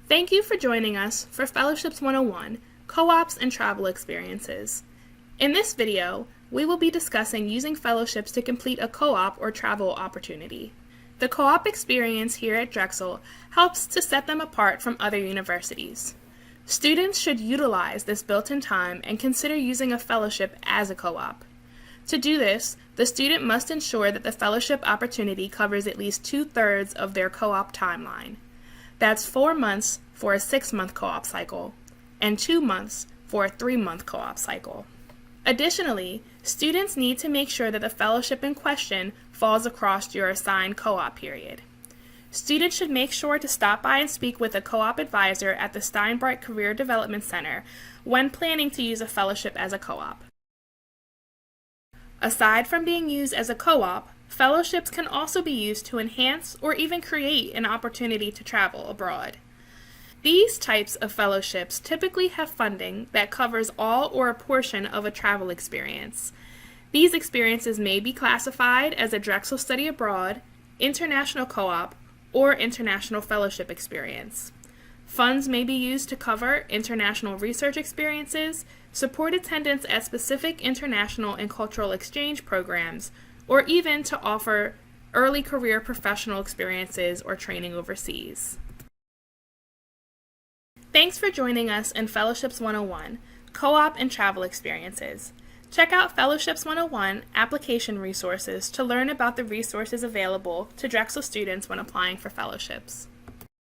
Thank you for joining us for Fellowships 101, Co-ops and Travel Experiences. In this video, we will be discussing using fellowships to complete a co-op or travel opportunity. The co-op experience here at Drexel helps to set them apart from other universities. Students should utilize this built-in time and consider using a fellowship as a co-op. To do this, the student must ensure that the fellowship opportunity covers at least 2/3 of their co-op timeline. That's 4 months for a 6-month co-op cycle, and 2 months for a 3-month co-op cycle. Additionally, students need to make sure that the fellowship in question falls across your assigned co-op period. Students should make sure to stop by and speak with a co-op advisor at the Steinbright Career Development Center when planning to use a fellowship as a co-op. Aside from being used as a co-op, fellowships can also be used to enhance or even create an opportunity to travel abroad. These types of fellowships typically have funding that covers all or a portion of a travel experience. These experiences may be classified as a Drexel Study Abroad, International Co-op, or International Fellowship experience. Funds may be used to cover international research experiences, support attendance at specific international and cultural exchange programs, or even to offer early career professional experiences or training overseas. Thanks for joining us in Fellowships 101, Co-op and Travel Experiences. Check out Fellowships 101 application resources to learn about the resources available to Drexel students when applying for fellowships.